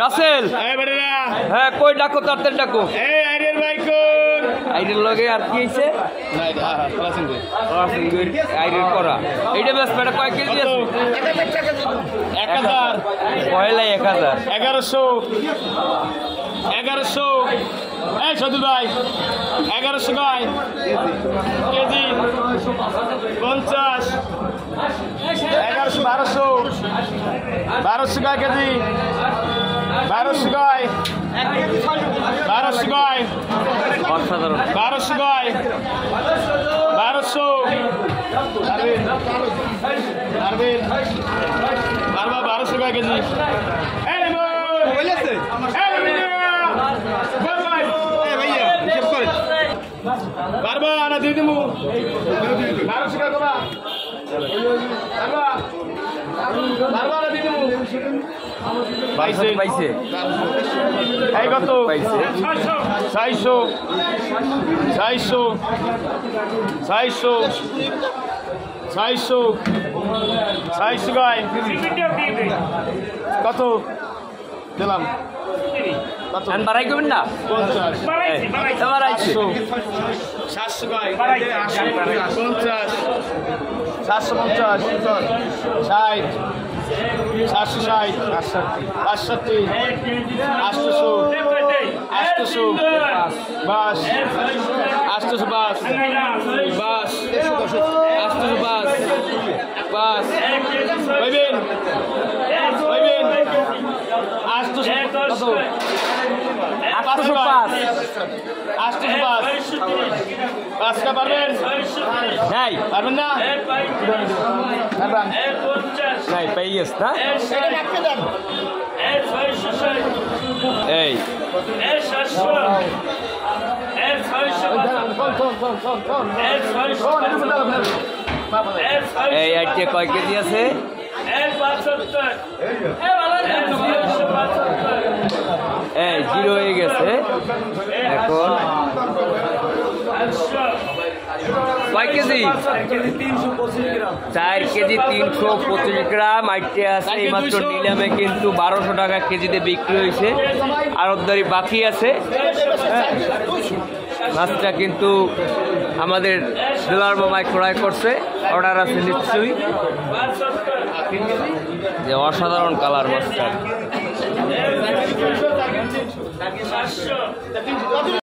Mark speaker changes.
Speaker 1: রাসেল হ্যাঁ কই ডাকো তাড়াতাড়ি ডাকো আইডের লগে আর কি হইছে আইডের করা এইটা বেশ পেটা কয় কেজি আছে 1000 পয়লা 1000
Speaker 2: 1100 এই সদুল ভাই 1100 গায় কেজি 50 1100 1200 গায় কেজি 1200 গায় 1200 গায়
Speaker 1: অসাধারণ
Speaker 2: 1200 গায় 1200 আরবিন বারবার 1200 গায় কেজি এই বলেছে বারবার আনা দিয়ে দিমু 1200 টাকা কবা বারবার দিয়ে দিমু
Speaker 1: পাইছে
Speaker 2: এই কত
Speaker 1: পাইছে
Speaker 2: 400 গায় কত দিলাম কত
Speaker 1: আন বাড়াই করবেন না
Speaker 2: 50
Speaker 1: বাড়াইছে
Speaker 2: 700 গায় 50 750 60 760 68 800 বাস 800 বাস 800 বাস কইবেন 800 কত
Speaker 1: 805
Speaker 2: 805 পাঁচটা পারবেন
Speaker 1: নাই
Speaker 2: পারবেন না পারবেন
Speaker 1: নাই পাই গেছ না এই এই আজকে কয় কেজি আছে এই জিরো হয়ে গেছে এখন কয় কেজি 4 কেজি 325 গ্রাম আইটে আছে এইমাত্র নিলামে কিন্তু 1200 টাকা কেজিতে বিক্রি হয়েছে আরবদারি বাকি আছে মাছটা কিন্তু আমাদের ডিলার মামায় ক্রয় করছে অর্ডার আছে নিশ্চয়ই যে অসাধারণ কালার মাছটা